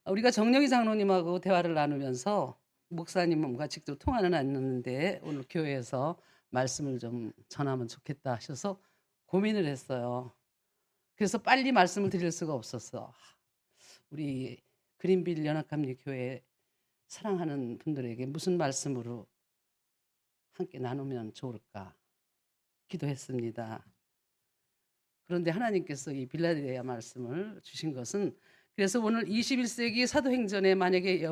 우리가 정영희 장로님하고 대화를 나누면서 목사님과 직접 통화는 안 했는데 오늘 교회에서 말씀을 좀 전하면 좋겠다 하셔서 고민을 했어요. 그래서 빨리 말씀을 드릴 수가 없었어. 우리 그린빌 연합감리교회 사랑하는 분들에게 무슨 말씀으로 함께 나누면 좋을까 기도했습니다. 그런데 하나님께서 이 빌라델비아 말씀을 주신 것은, 그래서 오늘 21세기 사도행전에 만약에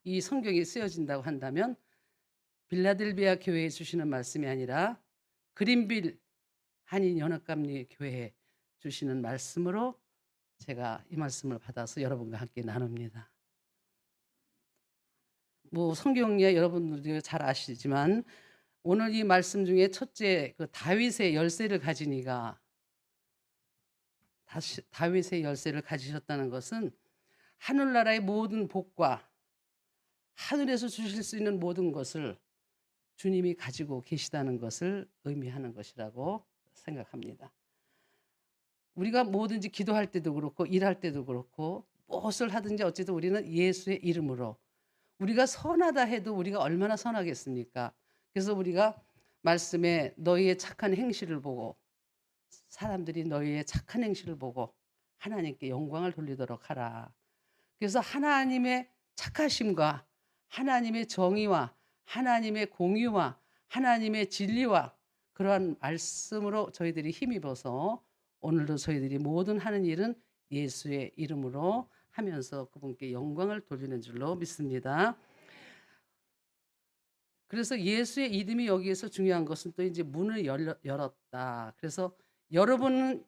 이 성경이 쓰여진다고 한다면 빌라델비아 교회에 주시는 말씀이 아니라 그린빌 한인연합감리 교회에 주시는 말씀으로 제가 이 말씀을 받아서 여러분과 함께 나눕니다. 성경에 여러분들도 잘 아시지만 오늘 이 말씀 중에 첫째, 그 다윗의 열쇠를 가진 이가, 다윗의 열쇠를 가지셨다는 것은 하늘나라의 모든 복과 하늘에서 주실 수 있는 모든 것을 주님이 가지고 계시다는 것을 의미하는 것이라고 생각합니다. 우리가 뭐든지 기도할 때도 그렇고 일할 때도 그렇고 무엇을 하든지 어쨌든 우리는 예수의 이름으로, 우리가 선하다 해도 우리가 얼마나 선하겠습니까? 그래서 우리가 말씀에 너희의 착한 행실을 보고, 사람들이 너희의 착한 행실을 보고 하나님께 영광을 돌리도록 하라. 그래서 하나님의 착하심과 하나님의 정의와 하나님의 공의와 하나님의 진리와 그러한 말씀으로 저희들이 힘입어서 오늘도 저희들이 모든 하는 일은 예수의 이름으로 하면서 그분께 영광을 돌리는 줄로 믿습니다. 그래서 예수의 이름이 여기에서 중요한 것은 또 이제 문을 열었다. 그래서 여러분은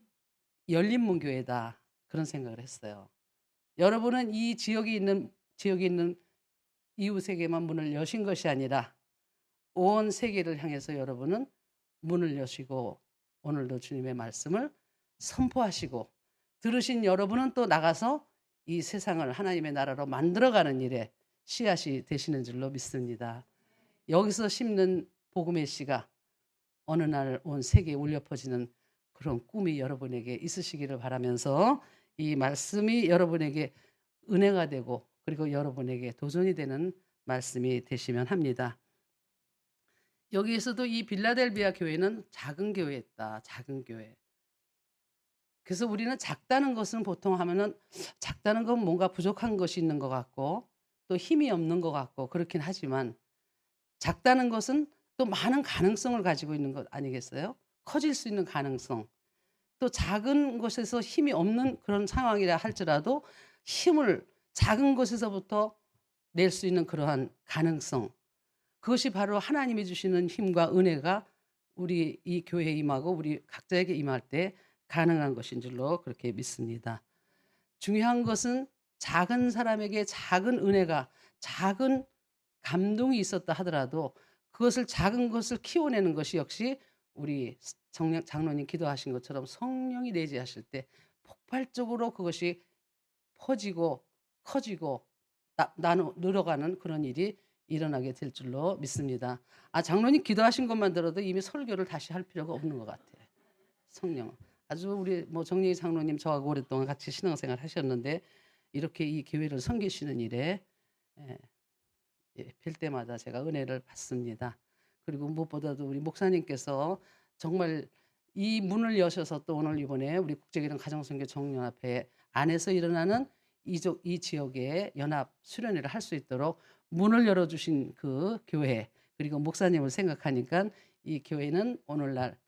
열린문교회다, 그런 생각을 했어요. 여러분은 이 지역에 있는 이웃에게만 문을 여신 것이 아니라 온 세계를 향해서 여러분은 문을 여시고 오늘도 주님의 말씀을 선포하시고, 들으신 여러분은 또 나가서 이 세상을 하나님의 나라로 만들어가는 일에 씨앗이 되시는 줄로 믿습니다. 여기서 심는 복음의 씨가 어느 날 온 세계에 울려 퍼지는 그런 꿈이 여러분에게 있으시기를 바라면서 이 말씀이 여러분에게 은혜가 되고 그리고 여러분에게 도전이 되는 말씀이 되시면 합니다. 여기에서도 이 빌라델비아 교회는 작은 교회였다. 작은 교회. 그래서 우리는 작다는 것은 보통 하면은 작다는 건 뭔가 부족한 것이 있는 것 같고 또 힘이 없는 것 같고 그렇긴 하지만, 작다는 것은 또 많은 가능성을 가지고 있는 것 아니겠어요? 커질 수 있는 가능성. 또 작은 곳에서 힘이 없는 그런 상황이라 할지라도 힘을 작은 곳에서부터 낼 수 있는 그러한 가능성. 그것이 바로 하나님이 주시는 힘과 은혜가 우리 이 교회에 임하고 우리 각자에게 임할 때 가능한 것인 줄로 그렇게 믿습니다. 중요한 것은 작은 사람에게 작은 은혜가, 작은 감동이 있었다 하더라도 그것을, 작은 것을 키워내는 것이 역시 우리 장로님 기도하신 것처럼 성령이 내재하실 때 폭발적으로 그것이 퍼지고 커지고 늘어가는 그런 일이 일어나게 될 줄로 믿습니다. 장로님 기도하신 것만 들어도 이미 설교를 다시 할 필요가 없는 것 같아요. 성령. 아주 우리 정리희 장로님 저하고 오랫동안 같이 신앙생활 하셨는데 이렇게 이 교회를 섬기시는 일에 뵐 때마다 제가 은혜를 받습니다. 그리고 무엇보다도 우리 목사님께서 정말 이 문을 여셔서 또 오늘 이번에 우리 국제기능 가정선교 정연합회 안에서 일어나는 이 지역의 연합 수련회를 할 수 있도록 문을 열어주신 그 교회, 그리고 목사님을 생각하니까 이 교회는 오늘날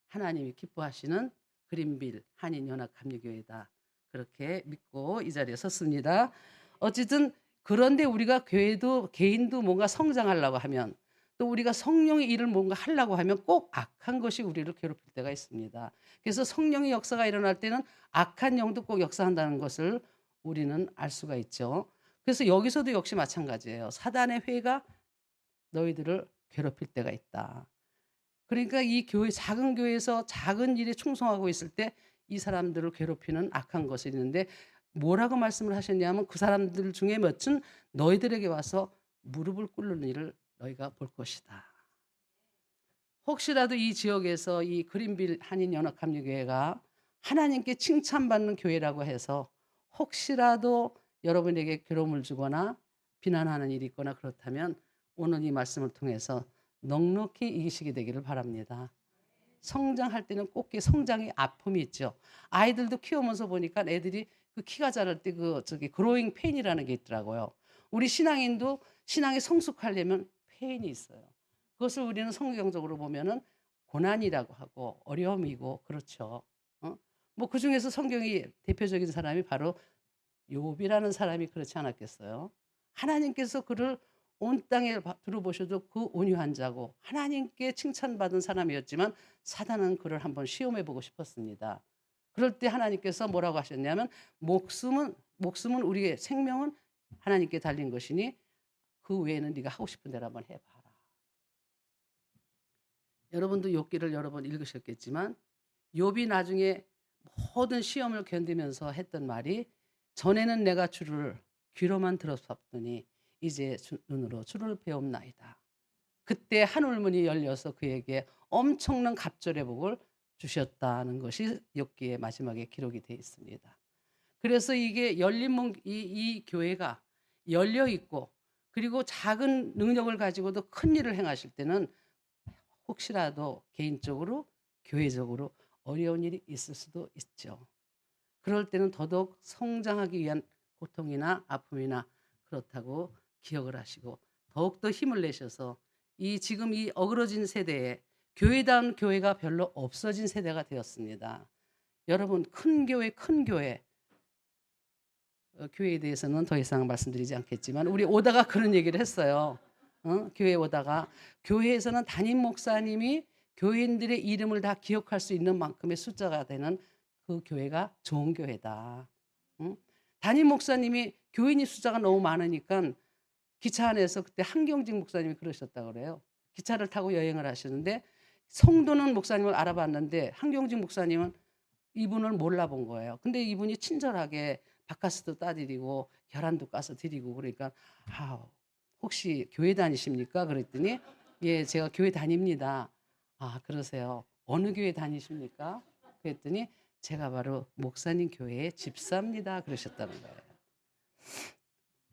하나님이 기뻐하시는 그린빌 한인연합감리교회다, 그렇게 믿고 이 자리에 섰습니다. 어쨌든 그런데 우리가 교회도 개인도 뭔가 성장하려고 하면, 또 우리가 성령의 일을 뭔가 하려고 하면 꼭 악한 것이 우리를 괴롭힐 때가 있습니다. 그래서 성령의 역사가 일어날 때는 악한 영도 꼭 역사한다는 것을 우리는 알 수가 있죠. 그래서 여기서도 역시 마찬가지예요. 사단의 회가 너희들을 괴롭힐 때가 있다. 그러니까 이 교회, 작은 교회에서 작은 일에 충성하고 있을 때 이 사람들을 괴롭히는 악한 것이 있는데 뭐라고 말씀을 하셨냐면, 그 사람들 중에 몇은 너희들에게 와서 무릎을 꿇는 일을 너희가 볼 것이다. 혹시라도 이 지역에서 이 그린빌 한인연합감리교회가 하나님께 칭찬받는 교회라고 해서 혹시라도 여러분에게 괴로움을 주거나 비난하는 일이 있거나 그렇다면 오늘 이 말씀을 통해서 넉넉히 이기시게 되기를 바랍니다. 성장할 때는 꼭 성장의 아픔이 있죠. 아이들도 키우면서 보니까 애들이 그 키가 자랄 때 그로잉 페인이라는 게 있더라고요. 우리 신앙인도 신앙에 성숙하려면 페인이 있어요. 그것을 우리는 성경적으로 보면은 고난이라고 하고 어려움이고 그렇죠. 뭐 그중에서 성경이 대표적인 사람이 바로 욥이라는 사람이 그렇지 않았겠어요? 하나님께서 그를 온 땅에 들어보셔도 그 온유한 자고 하나님께 칭찬받은 사람이었지만 사단은 그를 한번 시험해 보고 싶었습니다. 그럴 때 하나님께서 뭐라고 하셨냐면 목숨은 우리의 생명은 하나님께 달린 것이니 그 외에는 네가 하고 싶은 대로 한번 해봐라. 여러분도 욥기를 여러 번 읽으셨겠지만 욥이 나중에 모든 시험을 견디면서 했던 말이 전에는 내가 주를 귀로만 들었었더니 이제 눈으로 주를 배움나이다. 그때 하늘문이 열려서 그에게 엄청난 갑절의 복을 주셨다는 것이 욥기의 마지막에 기록이 되어 있습니다. 그래서 이게 열린 문, 이 교회가 열려 있고 그리고 작은 능력을 가지고도 큰 일을 행하실 때는 혹시라도 개인적으로 교회적으로 어려운 일이 있을 수도 있죠. 그럴 때는 더더욱 성장하기 위한 고통이나 아픔이나 그렇다고 기억을 하시고 더욱더 힘을 내셔서 지금 이 어그러진 세대에 교회다운 교회가 별로 없어진 세대가 되었습니다. 여러분 큰 교회에 교회에 대해서는 더 이상 말씀드리지 않겠지만 우리 오다가 그런 얘기를 했어요. 교회에 오다가 교회에서는 담임 목사님이 교인들의 이름을 다 기억할 수 있는 만큼의 숫자가 되는 그 교회가 좋은 교회다. 담임 목사님이 교인이 숫자가 너무 많으니까 기차 안에서 그때 한경직 목사님이 그러셨다고 그래요. 기차를 타고 여행을 하시는데 성도는 목사님을 알아봤는데 한경직 목사님은 이분을 몰라본 거예요. 근데 이분이 친절하게 바카스도 따드리고 계란도 까서 드리고 그러니까 혹시 교회 다니십니까? 그랬더니 예, 제가 교회 다닙니다. 그러세요. 어느 교회 다니십니까? 그랬더니 제가 바로 목사님 교회의 집사입니다. 그러셨다는 거예요.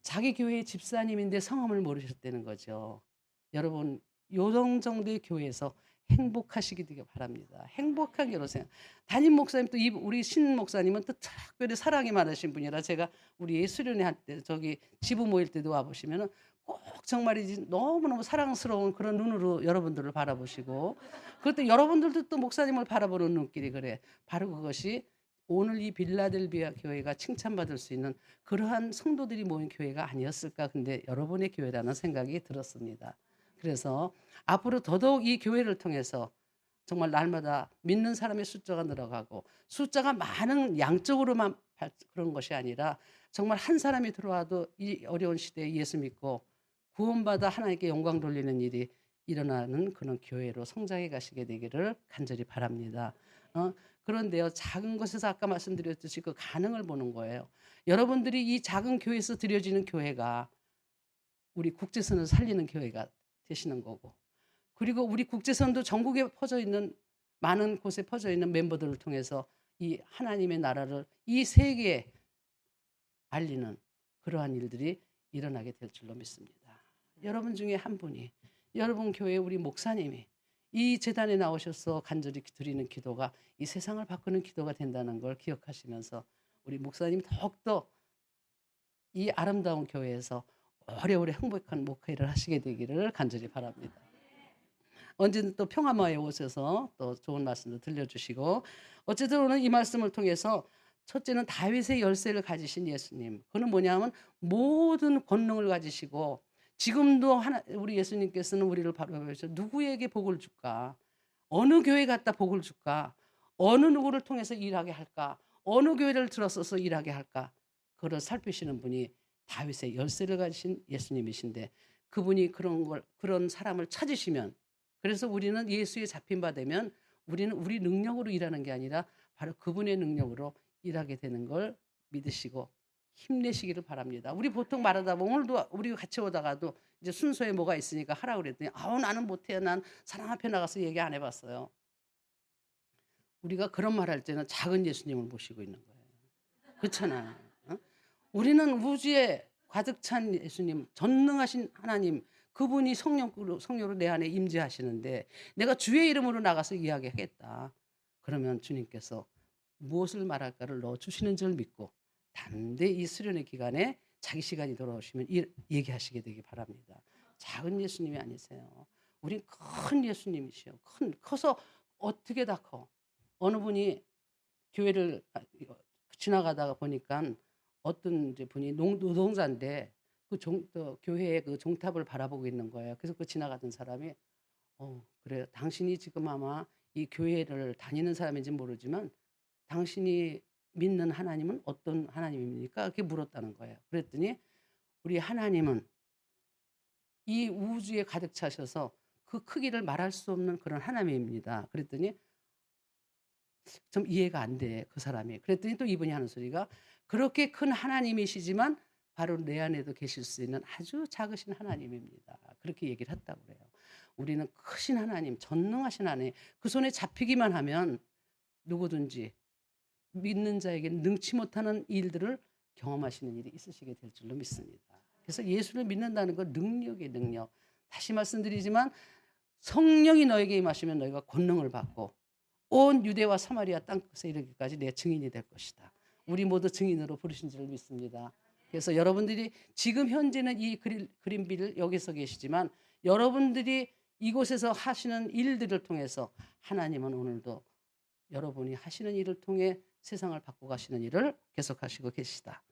자기 교회의 집사님인데 성함을 모르셨다는 거죠. 여러분, 요 정도의 교회에서 행복하시기 되길 바랍니다. 행복한 교로 생각. 담임 목사님 또 우리 신 목사님은 또 특별히 사랑이 많으신 분이라 제가 우리 수련회 할 때 지부 모일 때도 와 보시면은 꼭 정말이지 너무너무 사랑스러운 그런 눈으로 여러분들을 바라보시고 그것도 여러분들도 또 목사님을 바라보는 눈길이 그래. 바로 그것이 오늘 이 빌라델비아 교회가 칭찬받을 수 있는 그러한 성도들이 모인 교회가 아니었을까. 근데 여러분의 교회라는 생각이 들었습니다. 그래서 앞으로 더더욱 이 교회를 통해서 정말 날마다 믿는 사람의 숫자가 늘어가고 숫자가 많은 양적으로만 그런 것이 아니라 정말 한 사람이 들어와도 이 어려운 시대에 예수 믿고 구원받아 하나님께 영광 돌리는 일이 일어나는 그런 교회로 성장해 가시게 되기를 간절히 바랍니다. 그런데요, 작은 것에서 아까 말씀드렸듯이 그 가능을 보는 거예요. 여러분들이 이 작은 교회에서 드려지는 교회가 우리 국제선을 살리는 교회가 되시는 거고 그리고 우리 국제선도 전국에 퍼져 있는 많은 곳에 퍼져 있는 멤버들을 통해서 이 하나님의 나라를 이 세계에 알리는 그러한 일들이 일어나게 될 줄로 믿습니다. 여러분 중에 한 분이 여러분 교회 우리 목사님이 이 재단에 나오셔서 간절히 드리는 기도가 이 세상을 바꾸는 기도가 된다는 걸 기억하시면서 우리 목사님 더욱더 이 아름다운 교회에서 오래오래 행복한 목회를 하시게 되기를 간절히 바랍니다. 언제든 또 평화마에 오셔서 또 좋은 말씀도 들려주시고 어쨌든 오늘 이 말씀을 통해서 첫째는 다윗의 열쇠를 가지신 예수님. 그는 뭐냐면 모든 권능을 가지시고 지금도 우리 예수님께서는 우리를 바라보셔서 누구에게 복을 줄까? 어느 교회 갔다 복을 줄까? 어느 누구를 통해서 일하게 할까? 어느 교회를 들어서서 일하게 할까? 그걸 살피시는 분이 다윗의 열쇠를 가지신 예수님이신데 그분이 그런 사람을 찾으시면 그래서 우리는 예수에 잡힌 바 되면 우리는 우리 능력으로 일하는 게 아니라 바로 그분의 능력으로 일하게 되는 걸 믿으시고 힘내시기를 바랍니다. 우리 보통 말하다 보면 오늘도 우리 같이 오다가도 이제 순서에 뭐가 있으니까 하라고 그랬더니 나는 못해요. 난 사람 앞에 나가서 얘기 안 해봤어요. 우리가 그런 말 할 때는 작은 예수님을 모시고 있는 거예요. 그렇잖아. 우리는 우주에 가득 찬 예수님, 전능하신 하나님, 그분이 성령으로 내 안에 임재하시는데 내가 주의 이름으로 나가서 이야기하겠다. 그러면 주님께서 무엇을 말할까를 넣어주시는 줄 믿고 담대히 이 수련의 기간에 자기 시간이 돌아오시면 얘기하시게 되기 바랍니다. 작은 예수님이 아니세요. 우린 큰 예수님이시요. 커서 어떻게 다 커. 어느 분이 교회를 지나가다가 보니까 어떤 이제 분이 노동자인데 또 교회의 그 종탑을 바라보고 있는 거예요. 그래서 그 지나가던 사람이 그래요. 당신이 지금 아마 이 교회를 다니는 사람인지 모르지만 당신이 믿는 하나님은 어떤 하나님입니까? 이렇게 물었다는 거예요. 그랬더니 우리 하나님은 이 우주에 가득 차셔서 그 크기를 말할 수 없는 그런 하나님입니다. 그랬더니 좀 이해가 안 돼, 그 사람이. 그랬더니 또 이분이 하는 소리가 그렇게 큰 하나님이시지만 바로 내 안에도 계실 수 있는 아주 작으신 하나님입니다. 그렇게 얘기를 했다고 그래요. 우리는 크신 하나님, 전능하신 하나님, 그 손에 잡히기만 하면 누구든지 믿는 자에게 능치 못하는 일들을 경험하시는 일이 있으시게 될 줄로 믿습니다. 그래서 예수를 믿는다는 건 능력이에요, 능력. 다시 말씀드리지만 성령이 너에게 임하시면 너희가 권능을 받고 온 유대와 사마리아 땅끝에 이르기까지 내 증인이 될 것이다. 우리 모두 증인으로 부르신 줄 믿습니다. 그래서 여러분들이 지금 현재는 이 그린빌 여기서 계시지만 여러분들이 이곳에서 하시는 일들을 통해서 하나님은 오늘도 여러분이 하시는 일을 통해 세상을 바꾸고 가시는 일을 계속하시고 계시다.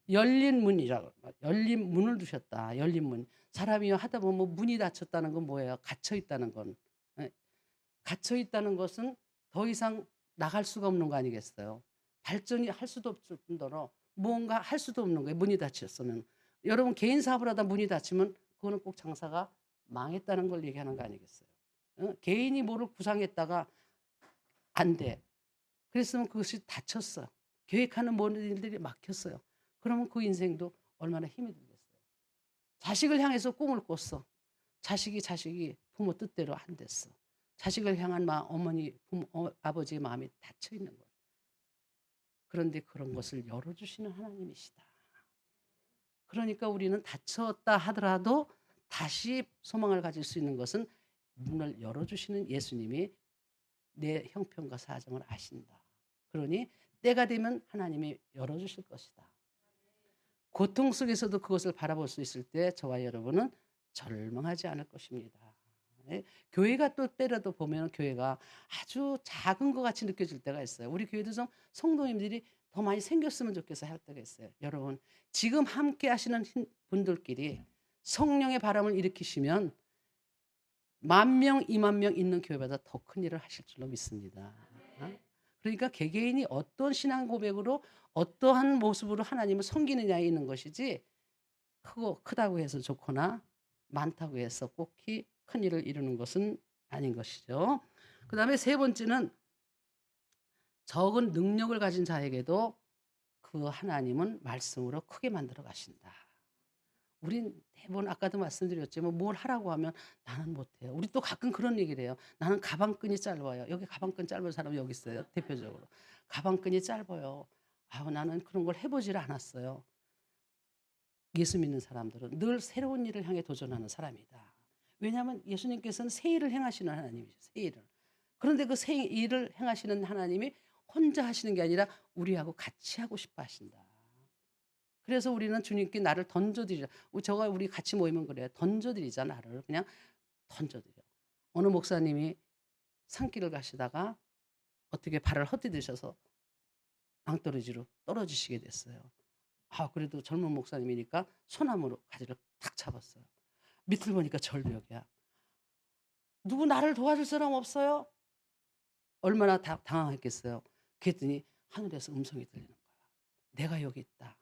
열린 문을 두셨다. 열린 문. 사람이 하다 보면 문이 닫혔다는 건 뭐예요? 갇혀 있다는 건. 갇혀 있다는 것은 더 이상 나갈 수가 없는 거 아니겠어요? 발전이 할 수도 없을 뿐더러 무언가 할 수도 없는 거예요. 문이 닫혔으면. 여러분 개인 사업을 하다 문이 닫히면 그거는 꼭 장사가 망했다는 걸 얘기하는 거 아니겠어요? 개인이 뭐를 구상했다가 안 돼. 그랬으면 그것이 닫혔어. 계획하는 모든 일들이 막혔어요. 그러면 그 인생도 얼마나 힘이 들겠어요. 자식을 향해서 꿈을 꿨어. 자식이 부모 뜻대로 안 됐어. 자식을 향한 어머니, 아버지의 마음이 닫혀 있는 거예요. 그런데 그런 것을 열어주시는 하나님이시다. 그러니까 우리는 닫혔다 하더라도 다시 소망을 가질 수 있는 것은 문을 열어주시는 예수님이 내 형편과 사정을 아신다. 그러니 때가 되면 하나님이 열어주실 것이다. 고통 속에서도 그것을 바라볼 수 있을 때 저와 여러분은 절망하지 않을 것입니다. 교회가 또 때려도 보면 교회가 아주 작은 것 같이 느껴질 때가 있어요. 우리 교회도 좀 성도님들이 더 많이 생겼으면 좋겠어 할 때가 있어요. 여러분 지금 함께 하시는 분들끼리 성령의 바람을 일으키시면 10,000명, 20,000명 있는 교회보다 더 큰 일을 하실 줄로 믿습니다. 그러니까 개개인이 어떤 신앙 고백으로 어떠한 모습으로 하나님을 섬기느냐에 있는 것이지 크다고 해서 좋거나 많다고 해서 꼭히 큰 일을 이루는 것은 아닌 것이죠. 그 다음에 세 번째는 적은 능력을 가진 자에게도 그 하나님은 말씀으로 크게 만들어 가신다. 우린 대부분 아까도 말씀드렸지만 뭘 하라고 하면 나는 못해요. 우리 또 가끔 그런 얘기를 해요. 나는 가방끈이 짧아요. 여기 가방끈 짧은 사람 여기 있어요. 대표적으로. 가방끈이 짧아요. 나는 그런 걸 해보질 않았어요. 예수 믿는 사람들은 늘 새로운 일을 향해 도전하는 사람이다. 왜냐하면 예수님께서는 새 일을 행하시는 하나님이죠. 새 일을. 그런데 그 새 일을 행하시는 하나님이 혼자 하시는 게 아니라 우리하고 같이 하고 싶어 하신다. 그래서 우리는 주님께 나를 던져드리자. 우리 같이 모이면 그래요. 던져드리자 나를. 그냥 던져드려. 어느 목사님이 산길을 가시다가 어떻게 발을 헛디디셔서 낭떠러지로 떨어지시게 됐어요. 그래도 젊은 목사님이니까 소나무로 가지를 탁 잡았어요. 밑을 보니까 절벽이야. 누구 나를 도와줄 사람 없어요? 얼마나 당황했겠어요. 그랬더니 하늘에서 음성이 들리는 거야. 내가 여기 있다.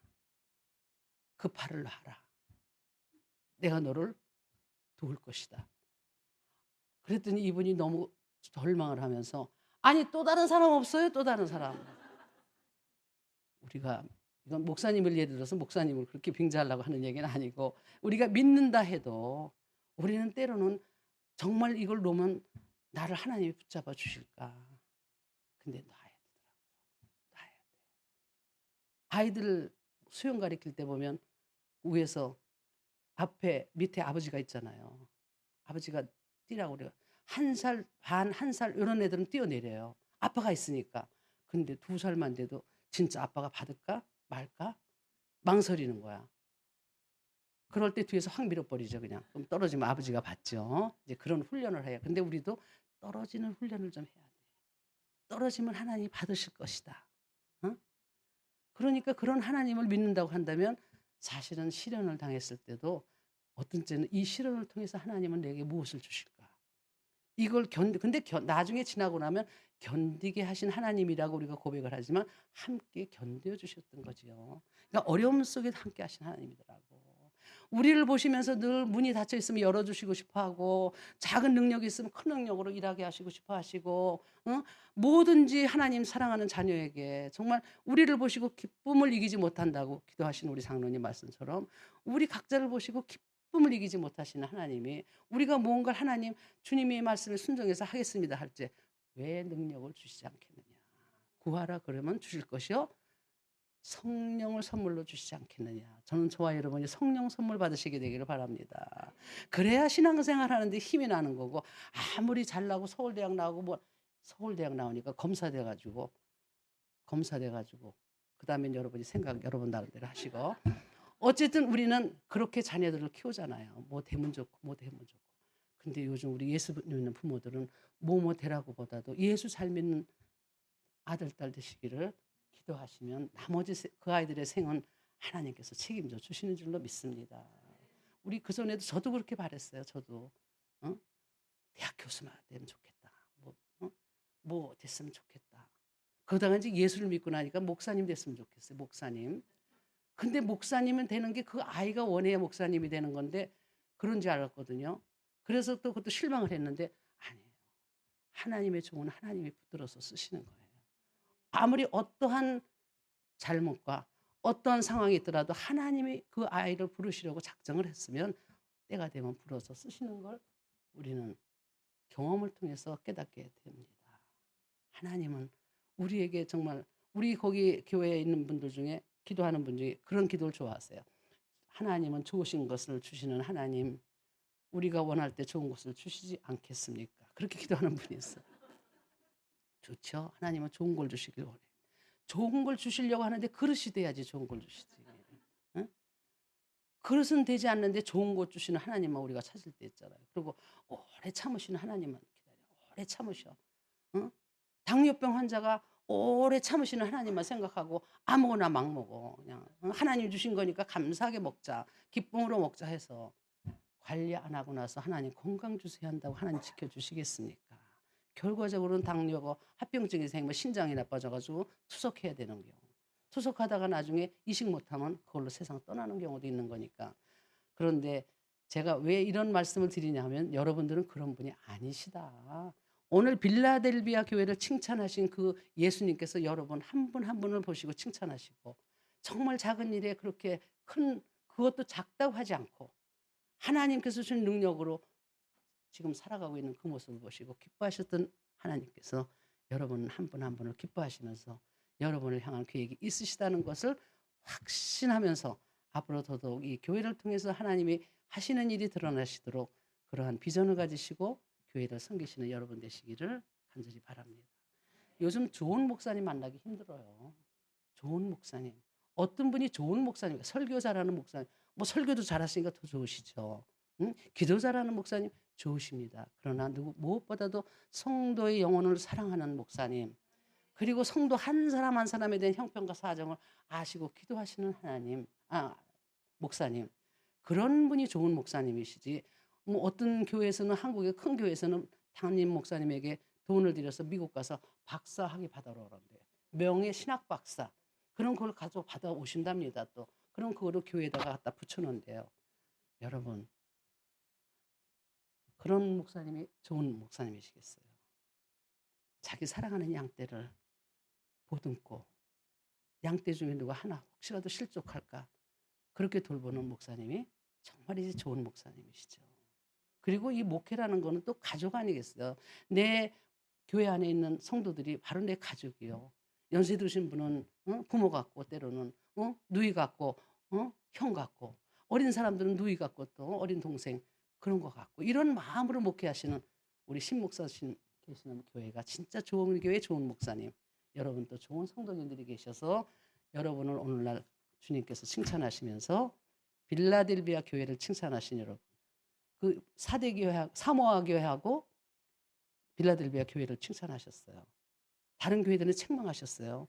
그 발을 놔라. 내가 너를 도울 것이다. 그랬더니 이분이 너무 절망을 하면서 아니 또 다른 사람 없어요? 또 다른 사람. 우리가 이건 목사님을 예를 들어서 목사님을 그렇게 빙자하려고 하는 얘기는 아니고 우리가 믿는다 해도 우리는 때로는 정말 이걸 놓으면 나를 하나님이 붙잡아 주실까. 근데 놔야 되더라고요. 놔야 돼. 아이들 수영 가르칠 때 보면 위에서 밑에 아버지가 있잖아요. 아버지가 뛰라고 그래요. 1살 반, 1살 이런 애들은 뛰어내려요. 아빠가 있으니까. 근데 2살만 돼도 진짜 아빠가 받을까 말까 망설이는 거야. 그럴 때 뒤에서 확 밀어버리죠, 그냥. 그럼 떨어지면 아버지가 받죠. 이제 그런 훈련을 해요. 근데 우리도 떨어지는 훈련을 좀 해야 돼. 떨어지면 하나님이 받으실 것이다. 어? 그러니까 그런 하나님을 믿는다고 한다면 사실은 시련을 당했을 때도 어떤 때는 이 시련을 통해서 하나님은 내게 무엇을 주실까? 이걸 근데 나중에 지나고 나면 견디게 하신 하나님이라고 우리가 고백을 하지만 함께 견뎌 주셨던 거지요. 그러니까 어려움 속에도 함께 하신 하나님이더라고. 우리를 보시면서 늘 문이 닫혀 있으면 열어 주시고 싶어 하고 작은 능력이 있으면 큰 능력으로 일하게 하시고 싶어 하시고 뭐든지 하나님 사랑하는 자녀에게 정말 우리를 보시고 기쁨을 이기지 못한다고 기도하신 우리 장로님 말씀처럼 우리 각자를 보시고 기쁨을 이기지 못하시는 하나님이 우리가 무언가를 하나님 주님의 말씀에 순종해서 하겠습니다 할 때 왜 능력을 주시지 않겠느냐. 구하라 그러면 주실 것이요. 성령을 선물로 주시지 않겠느냐. 저는 저와 여러분이 성령 선물 받으시게 되기를 바랍니다. 그래야 신앙생활 하는데 힘이 나는 거고 아무리 잘나고 서울대학 나오고 뭐 서울대학 나오니까 검사돼가지고 그다음에 여러분이 생각 여러분 나름대로 하시고 어쨌든 우리는 그렇게 자녀들을 키우잖아요. 뭐 되면 좋고 뭐 되면 좋고. 근데 요즘 우리 예수 믿는 부모들은 뭐뭐 되라고 보다도 예수 잘 믿는 아들 딸 되시기를 기도하시면 나머지 그 아이들의 생은 하나님께서 책임져 주시는 줄로 믿습니다. 우리 그전에도 저도 그렇게 바랬어요. 저도 대학 교수만 되면 좋겠다. 뭐 됐으면 좋겠다. 그러다가 이제 예수를 믿고 나니까 목사님 됐으면 좋겠어요. 목사님. 근데 목사님은 되는 게 그 아이가 원해야 목사님이 되는 건데 그런 줄 알았거든요. 그래서 또 그것도 실망을 했는데 아니에요. 하나님의 종은 하나님이 붙들어서 쓰시는 거예요. 아무리 어떠한 잘못과 어떠한 상황이 있더라도 하나님이 그 아이를 부르시려고 작정을 했으면 때가 되면 불어서 쓰시는 걸 우리는 경험을 통해서 깨닫게 됩니다. 하나님은 우리에게 정말 우리 거기 교회에 있는 분들 중에 기도하는 분 중에 그런 기도를 좋아하세요. 하나님은 좋으신 것을 주시는 하나님, 우리가 원할 때 좋은 것을 주시지 않겠습니까? 그렇게 기도하는 분이 있어요. 좋죠? 하나님은 좋은 걸 주시길 원해요. 좋은 걸 주시려고 하는데 그릇이 돼야지 좋은 걸 주시지. 응? 그릇은 되지 않는데 좋은 것 주시는 하나님만 우리가 찾을 때 있잖아요. 그리고 오래 참으시는 하나님만 기다려. 오래 참으셔. 응? 당뇨병 환자가 오래 참으시는 하나님만 생각하고 아무거나 막 먹어. 그냥 하나님 주신 거니까 감사하게 먹자. 기쁨으로 먹자 해서 관리 안 하고 나서 하나님 건강 주세요 한다고 하나님 지켜주시겠습니까? 결과적으로는 당뇨고 합병증이 생기면 신장이 나빠져가지고 투석해야 되는 경우. 투석하다가 나중에 이식 못하면 그걸로 세상 떠나는 경우도 있는 거니까. 그런데 제가 왜 이런 말씀을 드리냐면 여러분들은 그런 분이 아니시다. 오늘 빌라델비아 교회를 칭찬하신 그 예수님께서 여러분 한 분 한 분을 보시고 칭찬하시고 정말 작은 일에 그렇게 큰 그것도 작다고 하지 않고 하나님께서 주신 능력으로 지금 살아가고 있는 그 모습을 보시고 기뻐하셨던 하나님께서 여러분 한 분 한 분을 기뻐하시면서 여러분을 향한 계획이 있으시다는 것을 확신하면서 앞으로 더더욱 이 교회를 통해서 하나님이 하시는 일이 드러나시도록 그러한 비전을 가지시고 교회를 섬기시는 여러분 되시기를 간절히 바랍니다. 요즘 좋은 목사님 만나기 힘들어요. 좋은 목사님. 어떤 분이 좋은 목사님, 설교 잘하는 목사님, 뭐 설교도 잘하시니까 더 좋으시죠. 응? 기도 잘하는 목사님 좋으십니다. 그러나 무엇보다도 성도의 영혼을 사랑하는 목사님, 그리고 성도 한 사람 한 사람에 대한 형편과 사정을 아시고 기도하시는 목사님, 그런 분이 좋은 목사님이시지. 뭐 어떤 교회에서는 한국의 큰 교회에서는 담임 목사님에게 돈을 들여서 미국 가서 박사 학위 받아러 오란대요. 명예 신학 박사. 그런 걸 가지고 받아 오신답니다. 또 그럼 그거를 교회에다가 갖다 붙여놓은대요. 여러분 그런 목사님이 좋은 목사님이시겠어요. 자기 사랑하는 양떼를 보듬고 양떼 중에 누가 하나 혹시라도 실족할까 그렇게 돌보는 목사님이 정말이지 좋은 목사님이시죠. 그리고 이 목회라는 거는 또 가족 아니겠어요. 내 교회 안에 있는 성도들이 바로 내 가족이요. 연세 드신 분은 부모 같고 때로는 누이 같고 형 같고 어린 사람들은 누이 같고 또 어린 동생 그런 것 같고 이런 마음으로 목회하시는 우리 신목사님 계시는 교회가 진짜 좋은 교회 좋은 목사님 여러분 또 좋은 성도님들이 계셔서 여러분을 오늘날 주님께서 칭찬하시면서 빌라델비아 교회를 칭찬하신 여러분 그 사대 교회 사모아 교회하고 빌라델비아 교회를 칭찬하셨어요. 다른 교회들은 책망하셨어요.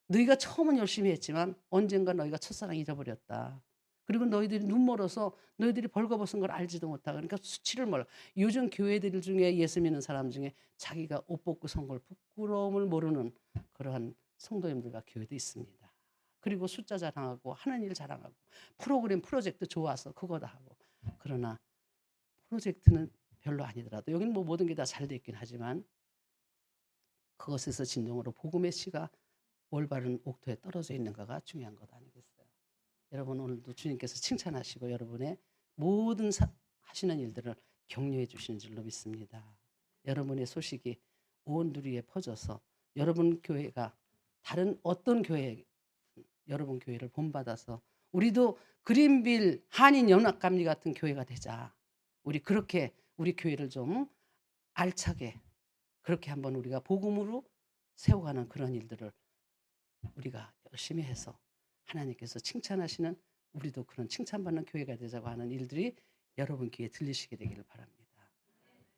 너희가 처음은 열심히 했지만 언젠가 너희가 첫사랑 잃어버렸다. 그리고 너희들이 눈 멀어서 너희들이 벌거벗은 걸 알지도 못하고 그러니까 수치를 몰라. 요즘 교회들 중에 예수 믿는 사람 중에 자기가 옷 벗고 선 걸 부끄러움을 모르는 그러한 성도님들과 교회도 있습니다. 그리고 숫자 자랑하고 하는 일 자랑하고 프로그램 프로젝트 좋아서 그거다 하고 그러나 프로젝트는 별로 아니더라도 여기는 뭐 모든 게 다 잘 돼 있긴 하지만 그것에서 진정으로 복음의 씨가 올바른 옥토에 떨어져 있는가가 중요한 것 아니겠어요. 여러분 오늘도 주님께서 칭찬하시고 여러분의 모든 하시는 일들을 격려해 주시는 줄로 믿습니다. 여러분의 소식이 온 누리에 퍼져서 여러분 교회가 다른 어떤 교회 여러분 교회를 본받아서 우리도 그린빌 한인연합감리 같은 교회가 되자. 우리 그렇게 우리 교회를 좀 알차게 그렇게 한번 우리가 복음으로 세워가는 그런 일들을 우리가 열심히 해서 하나님께서 칭찬하시는 우리도 그런 칭찬받는 교회가 되자고 하는 일들이 여러분 귀에 들리시게 되기를 바랍니다.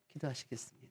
기도하시겠습니다.